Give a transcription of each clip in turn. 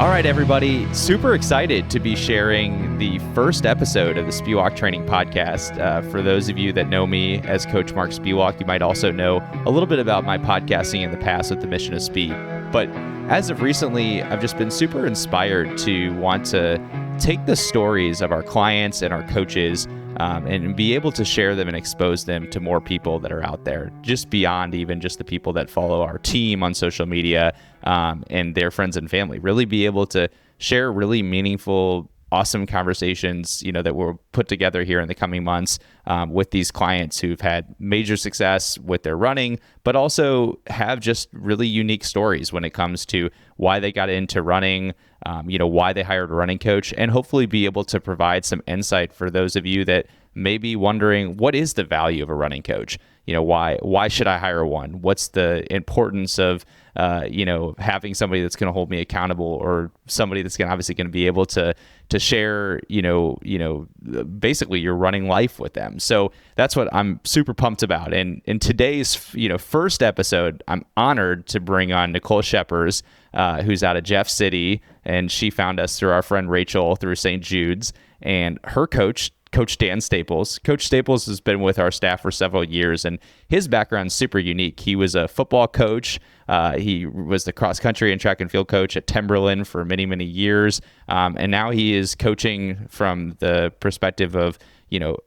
All right, everybody. Super excited to be sharing the first episode of the Spewak Training Podcast. For those of you that know me as Coach Mark Spewak, you might also know a little bit about my podcasting in the past with the Mission of Speed. But as of recently, I've just been super inspired to want to take the stories of our clients and our coaches and be able to share them and expose them to more people that are out there, just beyond even just the people that follow our team on social media and their friends and family. Really be able to share really meaningful, awesome conversations, that we'll put together here in the coming months with these clients who've had major success with their running, but also have just really unique stories when it comes to why they got into running, why they hired a running coach, and hopefully be able to provide some insight for those of you that may be wondering, what is the value of a running coach? Why should I hire one? What's the importance of having somebody that's going to hold me accountable, or somebody that's obviously going to be able to share, basically your running life with them. So that's what I'm super pumped about. And in today's, first episode, I'm honored to bring on Nicole Shepherds, who's out of Jeff City, and she found us through our friend Rachel through St. Jude's, and her Coach Dan Staples. Coach Staples has been with our staff for several years, and his background's super unique. He was a football coach. He was the cross country and track and field coach at Timberland for many, many years. And now he is coaching from the perspective of,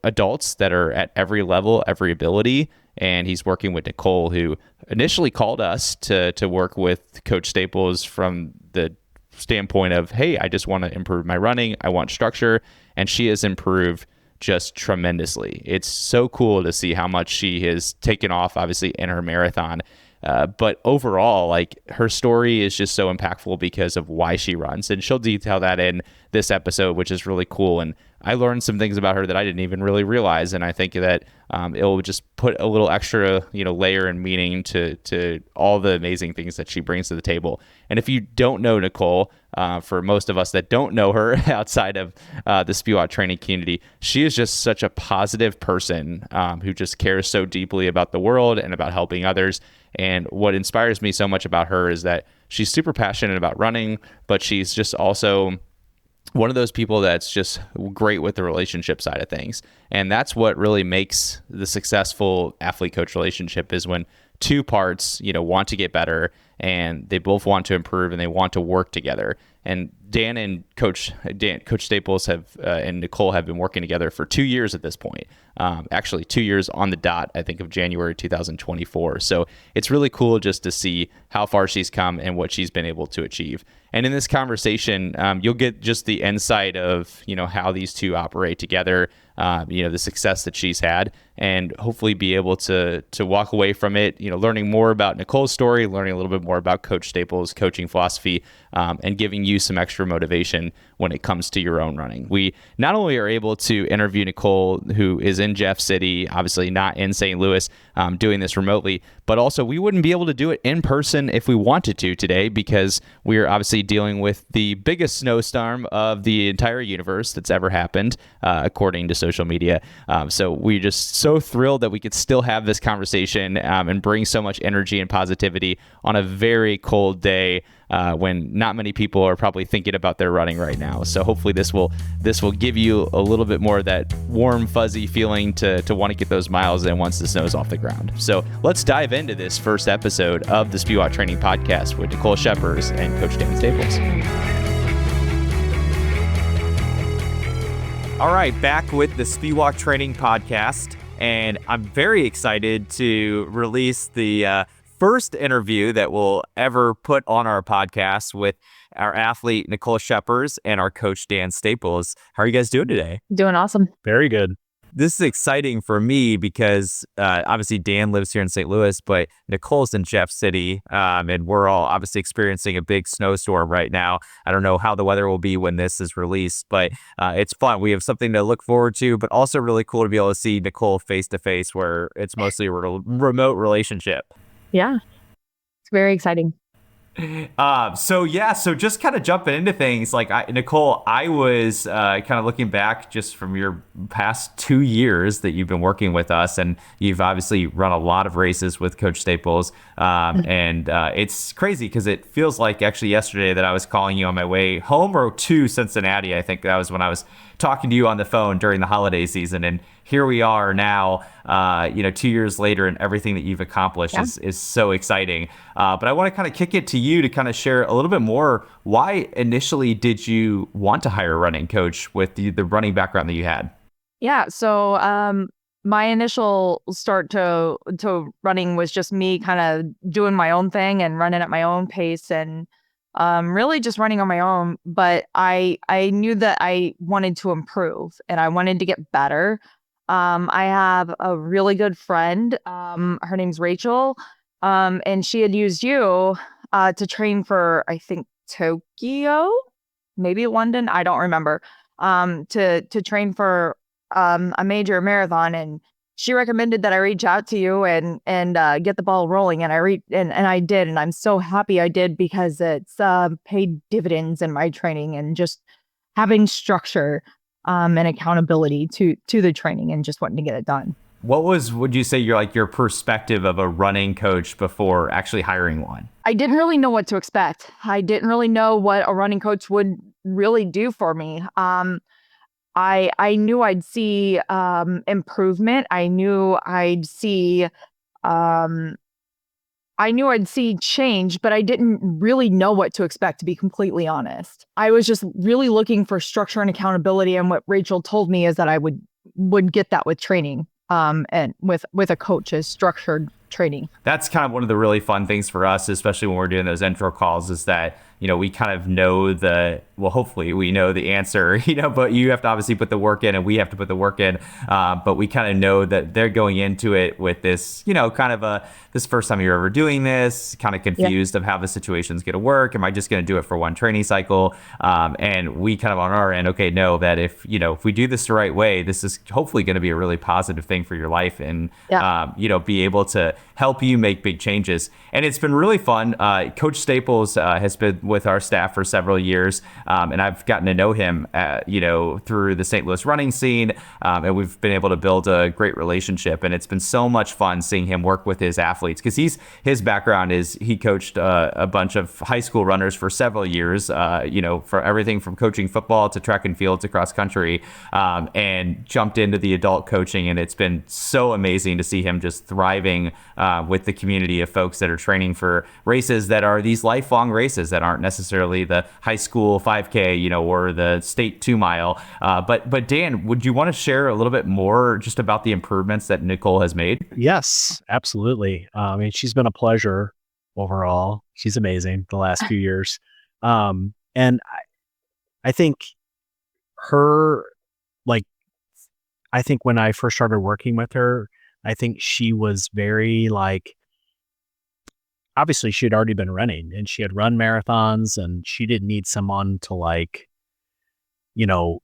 adults that are at every level, every ability. And he's working with Nicole, who initially called us to work with Coach Staples from the standpoint of, hey, I just want to improve my running. I want structure. And she has improved just tremendously. It's so cool to see how much she has taken off, obviously, in her marathon. But overall, her story is just so impactful because of why she runs. And she'll detail that in this episode, which is really cool. And I learned some things about her that I didn't even really realize. And I think that it'll just put a little extra, layer and meaning to all the amazing things that she brings to the table. And if you don't know Nicole, for most of us that don't know her outside of the Spewak training community, she is just such a positive person who just cares so deeply about the world and about helping others. And what inspires me so much about her is that she's super passionate about running, but she's just also one of those people that's just great with the relationship side of things. And that's what really makes the successful athlete-coach relationship, is when two parts, want to get better, and they both want to improve, and they want to work together. And Dan and Coach Staples and Nicole have been working together for 2 years at this point. Actually, 2 years on the dot, I think, of January 2024. So it's really cool just to see how far she's come and what she's been able to achieve. And in this conversation, you'll get just the insight of, how these two operate together, the success that she's had, and hopefully be able to walk away from it, learning more about Nicole's story, learning a little bit more about Coach Staples' coaching philosophy, and giving you some extra motivation when it comes to your own running. We not only are able to interview Nicole, who is in Jeff City, obviously not in St. Louis, doing this remotely, but also we wouldn't be able to do it in person if we wanted to today, because we are obviously dealing with the biggest snowstorm of the entire universe that's ever happened, according to social media. So we're just so thrilled that we could still have this conversation and bring so much energy and positivity on a very cold day when not many people are probably thinking about their running right now. So hopefully this will give you a little bit more of that warm, fuzzy feeling to want to get those miles in once the snow's off the ground. So let's dive into this first episode of the Spewak Training Podcast with Nicole Shepherds and Coach Dan Staples. All right, back with the Spewak Training Podcast, and I'm very excited to release the first interview that we'll ever put on our podcast with our athlete, Nicole Shepherds, and our coach, Dan Staples. How are you guys doing today? Doing awesome. Very good. This is exciting for me because obviously Dan lives here in St. Louis, but Nicole's in Jeff City, and we're all obviously experiencing a big snowstorm right now. I don't know how the weather will be when this is released, but it's fun. We have something to look forward to, but also really cool to be able to see Nicole face to face, where it's mostly a remote relationship. Yeah, it's very exciting. So just kind of jumping into things, like Nicole, I was kind of looking back just from your past 2 years that you've been working with us, and you've obviously run a lot of races with Coach Staples, and it's crazy because it feels like actually yesterday that I was calling you on my way home or to Cincinnati. I think that was when I was talking to you on the phone during the holiday season, and here we are now, 2 years later, and everything that you've accomplished Yeah. is so exciting. But I want to kind of kick it to you to kind of share a little bit more. Why initially did you want to hire a running coach with the running background that you had? Yeah. So my initial start to running was just me kind of doing my own thing and running at my own pace and really just running on my own. But I knew that I wanted to improve and I wanted to get better. I have a really good friend. Her name's Rachel. And she had used you to train for, I think, Tokyo, maybe London. I don't remember. To train for a major marathon, and she recommended that I reach out to you and get the ball rolling. And and I did, and I'm so happy I did because it's paid dividends in my training and just having structure and accountability to the training and just wanting to get it done. Would you say your perspective of a running coach before actually hiring one? I didn't really know what to expect. I didn't really know what a running coach would really do for me. I knew I'd see improvement. Um, I knew I'd see change, but I didn't really know what to expect, to be completely honest. I was just really looking for structure and accountability, and what Rachel told me is that I would get that with training, and with a coach's structured training. That's kind of one of the really fun things for us, especially when we're doing those intro calls, is that, we kind of know hopefully we know the answer, but you have to obviously put the work in and we have to put the work in. But we kind of know that they're going into it with this, kind of this first time you're ever doing this, kind of Yeah. confused of how the situation's going to work. Am I just going to do it for one training cycle? And we kind of on our end, okay, know that if we do this the right way, this is hopefully going to be a really positive thing for your life and, Yeah. be able to help you make big changes. And it's been really fun. Coach Staples has been with our staff for several years, and I've gotten to know him, through the St. Louis running scene, and we've been able to build a great relationship. And it's been so much fun seeing him work with his athletes because his background is he coached a bunch of high school runners for several years, for everything from coaching football to track and field to cross country, and jumped into the adult coaching. And it's been so amazing to see him just thriving with the community of folks that are training for races that are these lifelong races that aren't necessarily the high school 5K, or the state 2 mile. But Dan, would you want to share a little bit more just about the improvements that Nicole has made? Yes, absolutely. I mean, she's been a pleasure overall. She's amazing the last few years. And I think her, like, I think when I first started working with her, I think she was very obviously she had already been running and she had run marathons and she didn't need someone to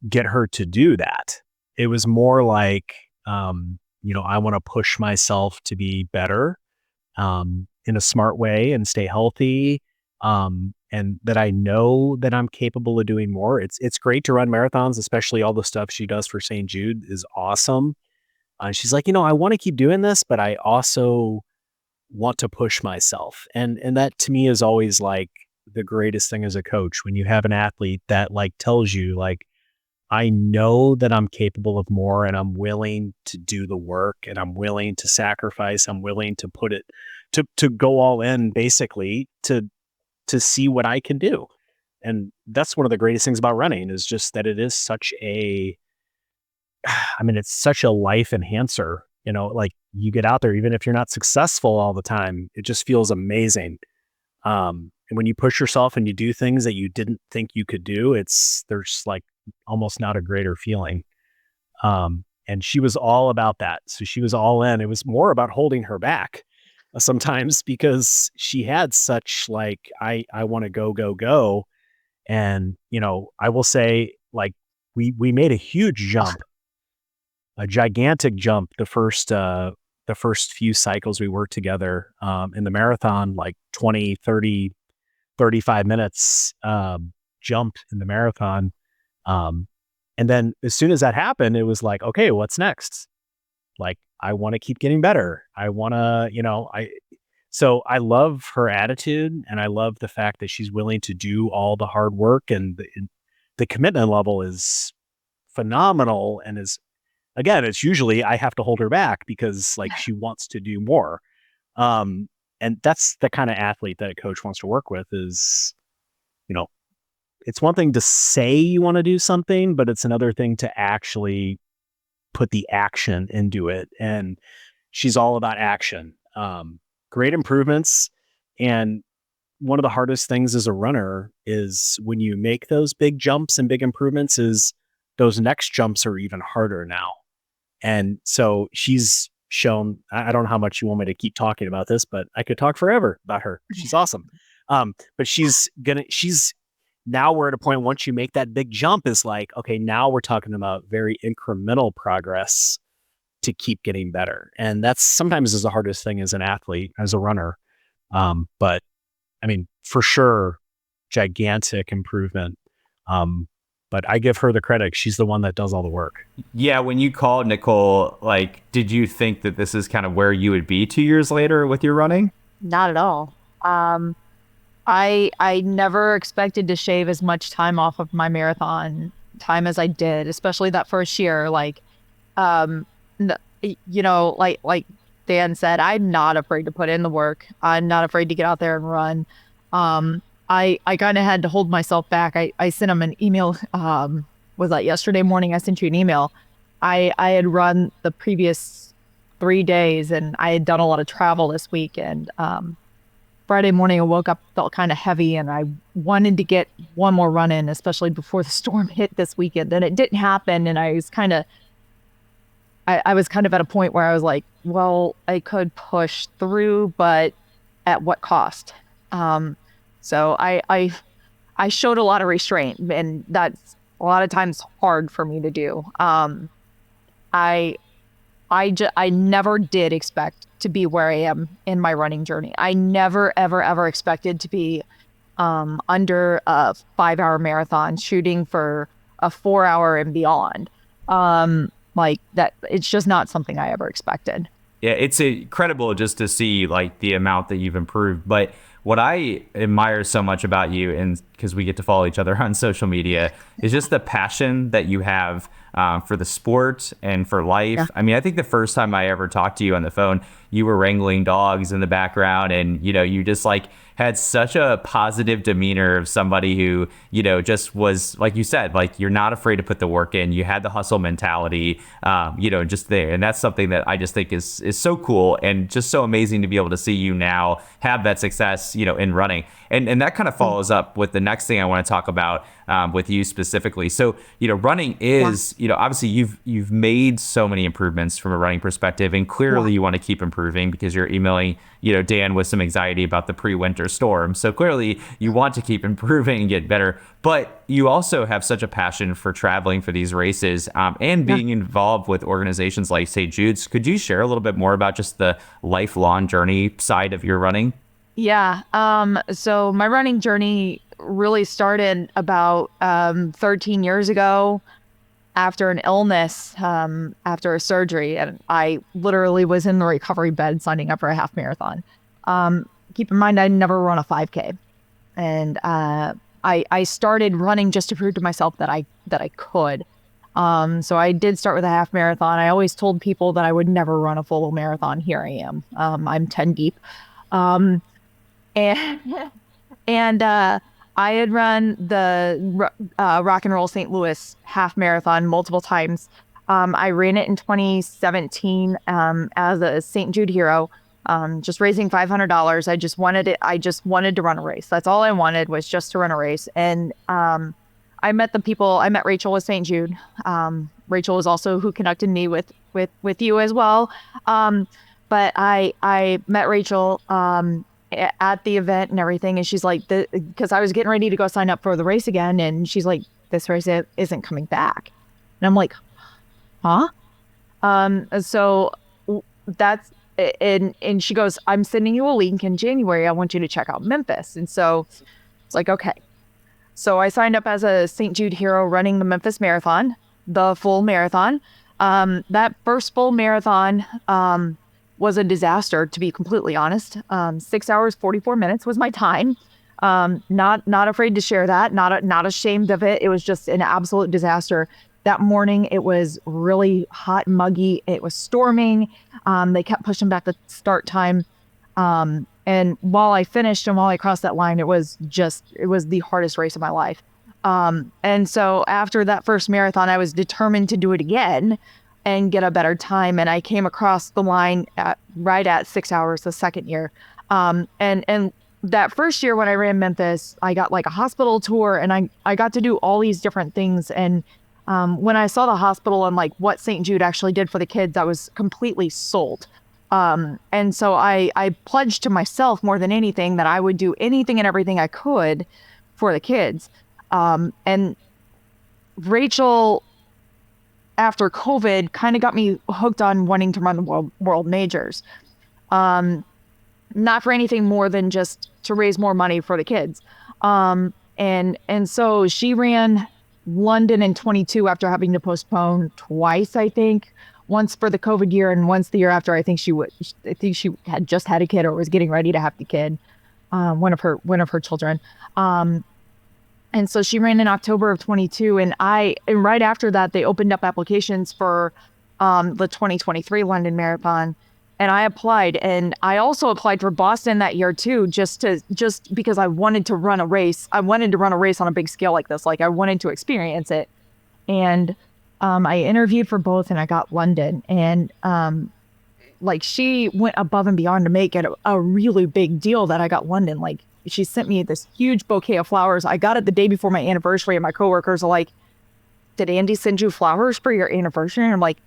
get her to do that. It was more I want to push myself to be better, in a smart way and stay healthy. And that I know that I'm capable of doing more. It's great to run marathons, especially all the stuff she does for St. Jude is awesome. She's like, I want to keep doing this, but I also want to push myself. And that to me is always the greatest thing as a coach, when you have an athlete that tells you I know that I'm capable of more and I'm willing to do the work and I'm willing to sacrifice. I'm willing to put it to go all in basically to see what I can do. And that's one of the greatest things about running is just that it is such it's such a life enhancer, you get out there, even if you're not successful all the time, it just feels amazing. And when you push yourself and you do things that you didn't think you could do, there's almost not a greater feeling. And she was all about that. So she was all in. It was more about holding her back sometimes because she had such I want to go. And, I will say we made a huge jump, a gigantic jump the first few cycles we worked together, in the marathon, 20, 30 35 minutes jump in the marathon. And then as soon as that happened, it was like, okay, what's next? Like, I want to keep getting better. I want to, so I love her attitude, and I love the fact that she's willing to do all the hard work, and the commitment level is phenomenal. And again, it's usually I have to hold her back because like she wants to do more. And that's the kind of athlete that a coach wants to work with is, it's one thing to say you want to do something, but it's another thing to actually put the action into it. And she's all about action. Great improvements. And one of the hardest things as a runner is when you make those big jumps and big improvements is those next jumps are even harder now. And so she's shown, I don't know how much you want me to keep talking about this, but I could talk forever about her. She's awesome. But now we're at a point, once you make that big jump, is like, okay, now we're talking about very incremental progress to keep getting better. And that's sometimes is the hardest thing as an athlete, as a runner. But I mean, for sure, gigantic improvement. But I give her the credit. She's the one that does all the work. Yeah. When you called Nicole, like, did you think that this is kind of where you would be 2 years later with your running? Not at all. I never expected to shave as much time off of my marathon time as I did, especially that first year. Like, like Dan said, I'm not afraid to put in the work. I'm not afraid to get out there and run. I kind of had to hold myself back. I sent him an email. Was that yesterday morning? I sent you an email. I had run the previous 3 days, and I had done a lot of travel this week. And Friday morning, I woke up, felt kind of heavy, and I wanted to get one more run in, especially before the storm hit this weekend. And it didn't happen. And I was kind of at a point where I was like, well, I could push through, but at what cost? So I showed a lot of restraint, and that's a lot of times hard for me to do. I never did expect to be where I am in my running journey. I never, ever expected to be under a 5-hour marathon shooting for a 4-hour and beyond. Like that, it's just not something I ever expected. Yeah, it's incredible just to see like the amount that you've improved. But what I admire so much about you, and because we get to follow each other on social media, is just the passion that you have for the sport and for life. Yeah. I mean, I think the first time I ever talked to you on the phone, you were wrangling dogs in the background, and you just like had such a positive demeanor of somebody who just was, like you said, like you're not afraid to put the work in. You had the hustle mentality, just there, and that's something that I just think is so cool and just so amazing to be able to see you now have that success, in running. And that kind of follows up with the next thing I want to talk about with you specifically. So, running is, obviously you've made so many improvements from a running perspective, and clearly you want to keep improving because you're emailing, Dan with some anxiety about the pre-winter storm. So clearly you want to keep improving and get better, but you also have such a passion for traveling for these races and being involved with organizations like, say, Jude's. Could you share a little bit more about just the lifelong journey side of your running? Yeah. So my running journey really started about 13 years ago after an illness, after a surgery. And I literally was in the recovery bed signing up for a half marathon. Keep in mind, I never run a 5K. And I started running just to prove to myself that I could. So I did start with a half marathon. I always told people that I would never run a full marathon. Here I am. I'm 10 deep. And I had run the Rock and Roll St. Louis half marathon multiple times. I ran it in 2017 as a St. Jude hero, just raising $500. I just wanted it. I just wanted to run a race. That's all I wanted, was just to run a race. And I met the people. I met Rachel with St. Jude. Rachel is also who connected me with you as well. But I met Rachel at the event and everything, and she's like, because I was getting ready to go sign up for the race again, and she's like, this race isn't coming back. And I'm like, huh? So that's, and she goes, I'm sending you a link in January. I want you to check out Memphis. And so It's like, okay. So I signed up as a St. Jude hero running the Memphis Marathon, the full marathon. That first full marathon was a disaster, to be completely honest. 6 hours, 44 minutes was my time. Not afraid to share that, not ashamed of it. It was just an absolute disaster. That morning, it was really hot and muggy. It was storming. They kept pushing back the start time. And while I finished and while I crossed that line, it was the hardest race of my life. And so after that first marathon, I was determined to do it again and get a better time. And I came across the line right at 6 hours the second year. And that first year when I ran Memphis, I got like a hospital tour, and I got to do all these different things. And when I saw the hospital and like what St. Jude actually did for the kids, I was completely sold. And so I pledged to myself more than anything that I would do anything and everything I could for the kids. And Rachel, after COVID, kind of got me hooked on wanting to run the world majors. Not for anything more than just to raise more money for the kids. And so she ran London in 22 after having to postpone twice, I think. Once for the COVID year and once the year after. I think she had just had a kid or was getting ready to have the kid, one of her children. And so she ran in October of 22, and right after that they opened up applications for the 2023 London Marathon, and I applied. And I also applied for Boston that year too, just because I wanted to run a race. I wanted to run a race on a big scale like this. Like I wanted to experience it. And I interviewed for both, and I got London. And like she went above and beyond to make it a really big deal that I got London. Like she sent me this huge bouquet of flowers. I got it the day before my anniversary, and my coworkers are like, "Did Andy send you flowers for your anniversary?" And I'm like,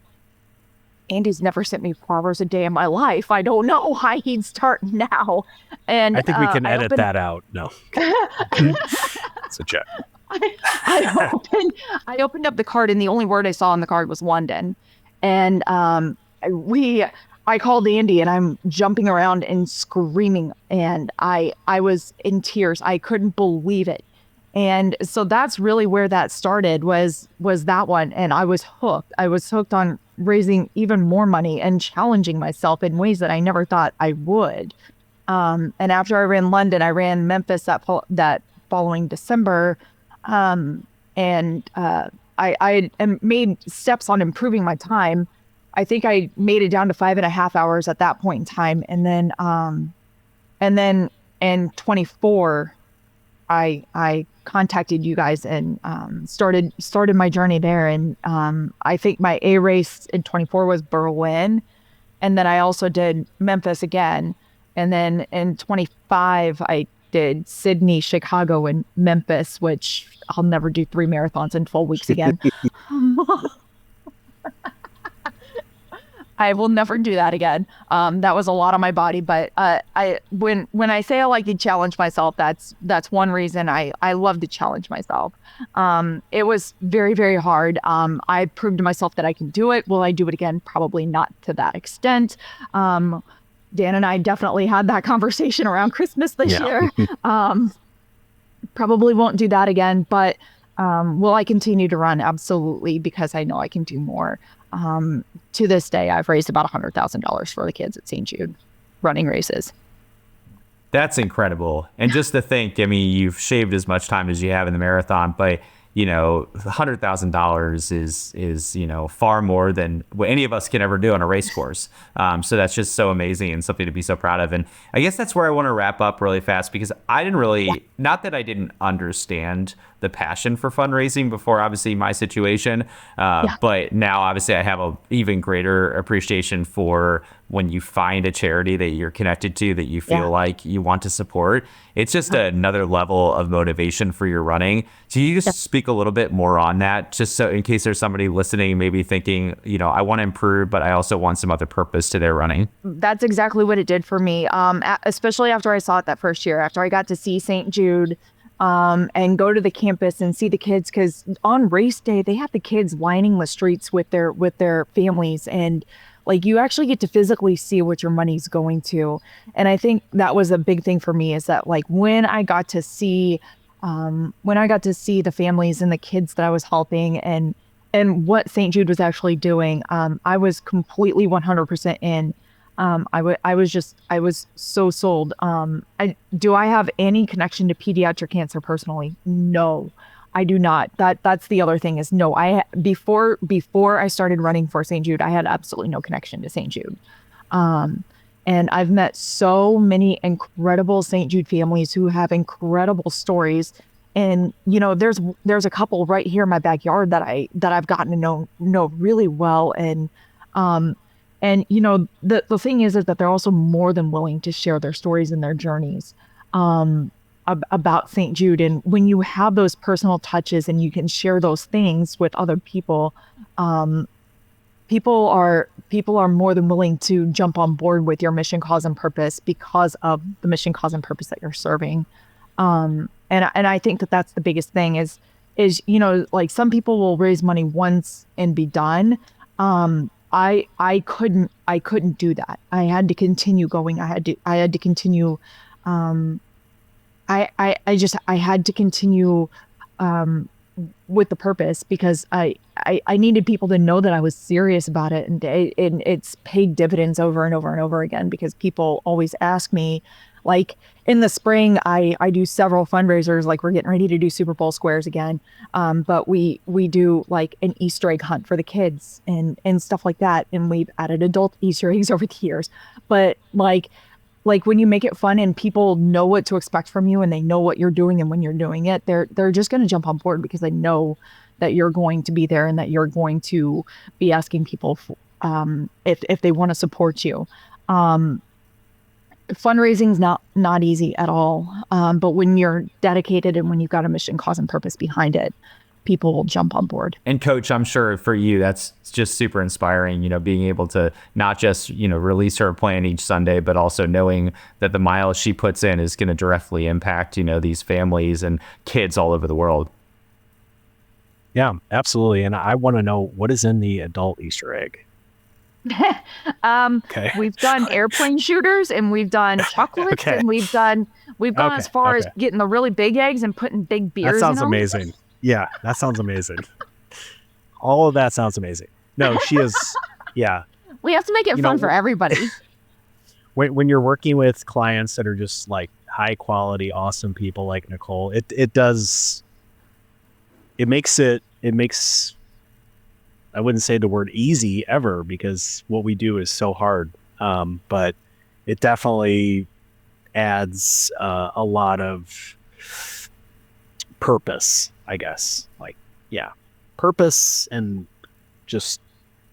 Andy's never sent me flowers a day in my life. I don't know why he'd start now. And I think we can edit that out. No. It's a joke. I opened up the card, and the only word I saw on the card was London. And I called Andy, and I'm jumping around and screaming, and I was in tears. I couldn't believe it. And so that's really where that started was that one. And I was hooked. I was hooked on raising even more money and challenging myself in ways that I never thought I would. And after I ran London, I ran Memphis that following December. I made steps on improving my time. I think I made it down to 5.5 hours at that point in time. And then in 24, I contacted you guys and started my journey there. And I think my A race in 24 was Berlin. And then I also did Memphis again. And then in 25, I did Sydney, Chicago, and Memphis, which I'll never do 3 marathons in 12 weeks again. I will never do that again. That was a lot on my body, but when I say I like to challenge myself, that's one reason I love to challenge myself. It was very, very hard. I proved to myself that I can do it. Will I do it again? Probably not to that extent. Dan and I definitely had that conversation around Christmas this year. Probably won't do that again, but will I continue to run? Absolutely, because I know I can do more. To this day, I've raised about $100,000 for the kids at St. Jude running races. That's incredible. And just to think, I mean, you've shaved as much time as you have in the marathon, but $100,000 is far more than what any of us can ever do on a race course. So that's just so amazing and something to be so proud of. And I guess that's where I want to wrap up really fast, because I didn't really, not that I didn't understand the passion for fundraising before obviously my situation, but now obviously I have a even greater appreciation for when you find a charity that you're connected to, that you feel like you want to support. It's just another level of motivation for your running. So you just speak a little bit more on that, just so in case there's somebody listening, maybe thinking, I want to improve, but I also want some other purpose to their running. That's exactly what it did for me. Especially after I saw it that first year, after I got to see St. Jude, and go to the campus and see the kids, because on race day, they have the kids lining the streets with their families, and like you actually get to physically see what your money's going to. And I think that was a big thing for me, is that like when I got to see when I got to see the families and the kids that I was helping and what St. Jude was actually doing, I was completely 100% in. I was so sold. Do I have any connection to pediatric cancer personally? No, I do not. That's the other thing is no, before I started running for St. Jude, I had absolutely no connection to St. Jude. And I've met so many incredible St. Jude families who have incredible stories. And, you know, there's a couple right here in my backyard that I've gotten to know really well. And you know, the thing is that they're also more than willing to share their stories and their journeys about St. Jude. And when you have those personal touches and you can share those things with other people, people are more than willing to jump on board with your mission, cause, and purpose because of the mission, cause, and purpose that you're serving. And I think that that's the biggest thing is, you know, like some people will raise money once and be done. I couldn't do that. I had to continue going. I had to continue. I had to continue with the purpose because I needed people to know that I was serious about it, and it's paid dividends over and over and over again because people always ask me, like in the spring, I do several fundraisers, like we're getting ready to do Super Bowl squares again. But we do like an Easter egg hunt for the kids and stuff like that. And we've added adult Easter eggs over the years, but like when you make it fun and people know what to expect from you and they know what you're doing and when you're doing it, they're just going to jump on board because they know that you're going to be there and that you're going to be asking people if they want to support you. Fundraising's not easy at all. But when you're dedicated and when you've got a mission, cause, and purpose behind it, people will jump on board. And Coach, I'm sure for you, that's just super inspiring, you know, being able to not just, you know, release her plan each Sunday, but also knowing that the miles she puts in is going to directly impact, you know, these families and kids all over the world. Yeah, absolutely. And I want to know what is in the adult Easter egg. Okay. We've done airplane shooters and we've done chocolates and we've gone as far as getting the really big eggs and putting big beers in them. That sounds amazing. Yeah, that sounds amazing. All of that sounds amazing. No, she is. Yeah. We have to make it fun for everybody. When you're working with clients that are just like high quality, awesome people like Nicole, it makes I wouldn't say the word easy ever because what we do is so hard. But it definitely adds a lot of purpose, I guess. Like, yeah, purpose. And just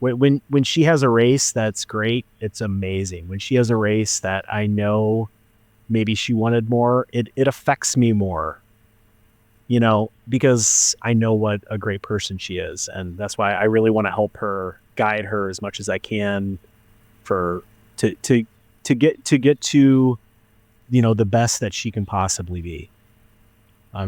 when she has a race that's great, it's amazing. When she has a race that I know maybe she wanted more, it affects me more. You know, because I know what a great person she is. And that's why I really want to help her, guide her as much as I can to get to, you know, the best that she can possibly be.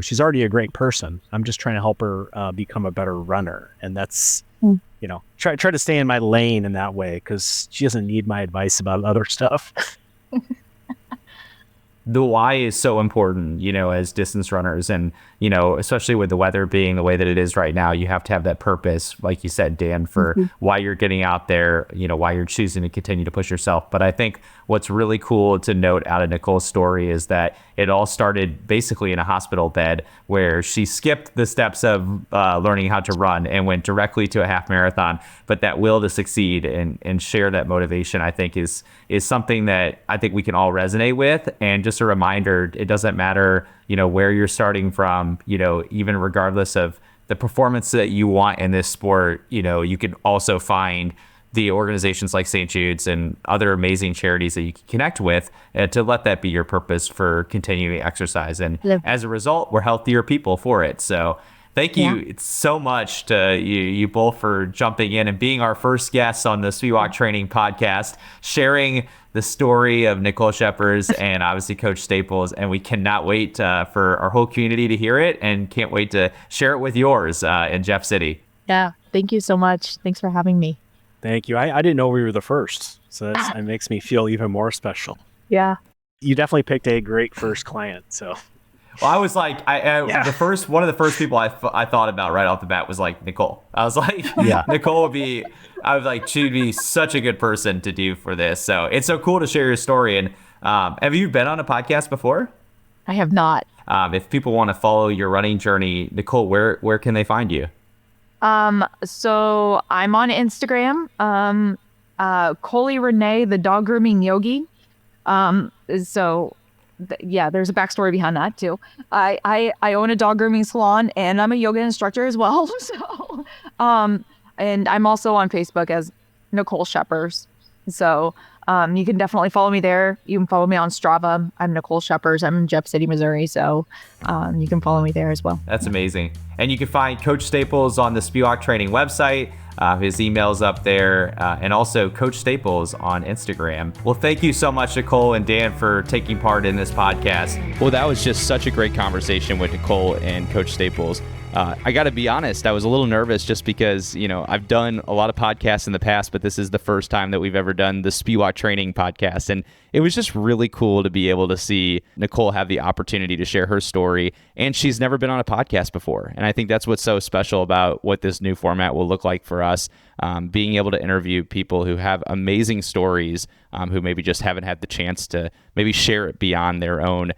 She's already a great person. I'm just trying to help her become a better runner. And that's, you know, try to stay in my lane in that way because she doesn't need my advice about other stuff. The why is so important, you know, as distance runners. And, you know, especially with the weather being the way that it is right now, you have to have that purpose, like you said, Dan, for why you're getting out there, you know, why you're choosing to continue to push yourself. But I think what's really cool to note out of Nicole's story is that it all started basically in a hospital bed where she skipped the steps of learning how to run and went directly to a half marathon. But that will to succeed and share that motivation, I think is something that I think we can all resonate with. And just a reminder, it doesn't matter, you know, where you're starting from, you know, even regardless of the performance that you want in this sport, you know, you can also find the organizations like St. Jude's and other amazing charities that you can connect with to let that be your purpose for continuing exercise. And as a result, we're healthier people for it. So thank you so much to you both for jumping in and being our first guests on the Spewak Training Podcast, sharing the story of Nicole Shepherds and obviously Coach Staples. And we cannot wait for our whole community to hear it and can't wait to share it with yours in Jeff City. Yeah. Thank you so much. Thanks for having me. Thank you. I didn't know we were the first. So that makes me feel even more special. Yeah. You definitely picked a great first client. So Well, I was like, one of the first people I thought about right off the bat was like Nicole. I was like, Nicole she'd be such a good person to do for this. So it's so cool to share your story. And have you been on a podcast before? I have not. If people want to follow your running journey, Nicole, where can they find you? So I'm on Instagram, Coley Renee, the dog grooming yogi. There's a backstory behind that too. I own a dog grooming salon and I'm a yoga instructor as well. So, and I'm also on Facebook as Nicole Shepherds. So, you can definitely follow me there. You can follow me on Strava. I'm Nicole Shepherds. I'm in Jeff City, Missouri. So, you can follow me there as well. That's amazing. And you can find Coach Staples on the Spewak Training website. His email's up there, and also Coach Staples on Instagram. Well, thank you so much, Nicole and Dan, for taking part in this podcast. Well, that was just such a great conversation with Nicole and Coach Staples. I got to be honest, I was a little nervous just because, I've done a lot of podcasts in the past, but this is the first time that we've ever done the Spewak Training Podcast. And it was just really cool to be able to see Nicole have the opportunity to share her story. And she's never been on a podcast before. And I think that's what's so special about what this new format will look like for us, being able to interview people who have amazing stories, who maybe just haven't had the chance to maybe share it beyond their own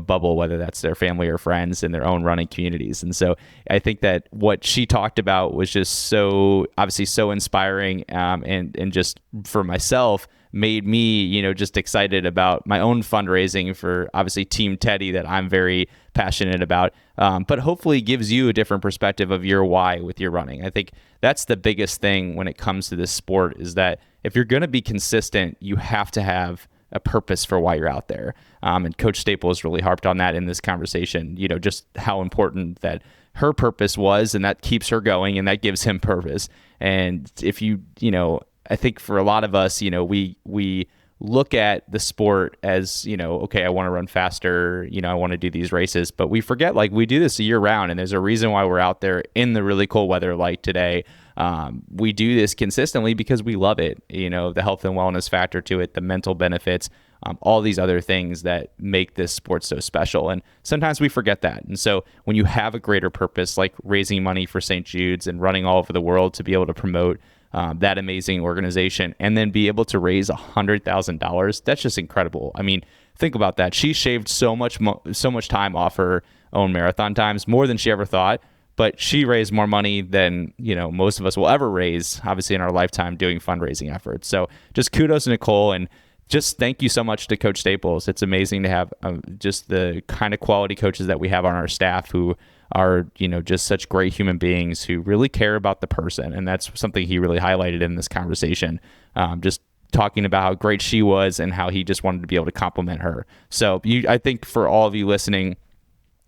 bubble, whether that's their family or friends in their own running communities. And so I think that what she talked about was just so inspiring, and just for myself made me, just excited about my own fundraising for obviously Team Teddy that I'm very passionate about, but hopefully gives you a different perspective of your why with your running. I think that's the biggest thing when it comes to this sport, is that if you're going to be consistent, you have to have a purpose for why you're out there. And Coach Staples really harped on that in this conversation, just how important that her purpose was, and that keeps her going and that gives him purpose. And if I think for a lot of us, we look at the sport as, okay, I want to run faster, I want to do these races, but we forget, we do this year round, and there's a reason why we're out there in the really cold weather like today. We do this consistently because we love it, the health and wellness factor to it, the mental benefits, all these other things that make this sport so special. And sometimes we forget that. And so when you have a greater purpose, like raising money for St. Jude's and running all over the world to be able to promote that amazing organization, and then be able to raise $100,000, that's just incredible. I mean, think about that. She shaved so much time off her own marathon times, more than she ever thought. But she raised more money than, most of us will ever raise, obviously, in our lifetime doing fundraising efforts. So just kudos to Nicole, and just thank you so much to Coach Staples. It's amazing to have just the kind of quality coaches that we have on our staff who are, just such great human beings who really care about the person. And that's something he really highlighted in this conversation, just talking about how great she was and how he just wanted to be able to compliment her. So I think for all of you listening,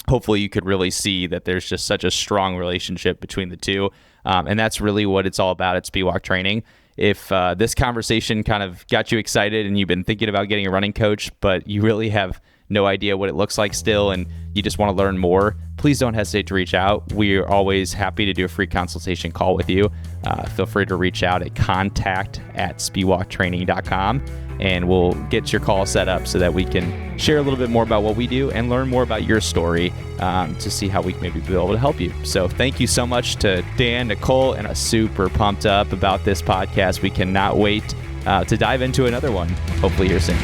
hopefully you could really see that there's just such a strong relationship between the two. And that's really what it's all about at Spewak Training. If this conversation kind of got you excited and you've been thinking about getting a running coach, but you really have no idea what it looks like still, and you just want to learn more, please don't hesitate to reach out. We're always happy to do a free consultation call with you. Feel free to reach out at contact@spewaktraining.com, and we'll get your call set up so that we can share a little bit more about what we do and learn more about your story, to see how we can maybe be able to help you. So thank you so much to Dan, Nicole, and I'm super pumped up about this podcast. We cannot wait to dive into another one, hopefully here soon.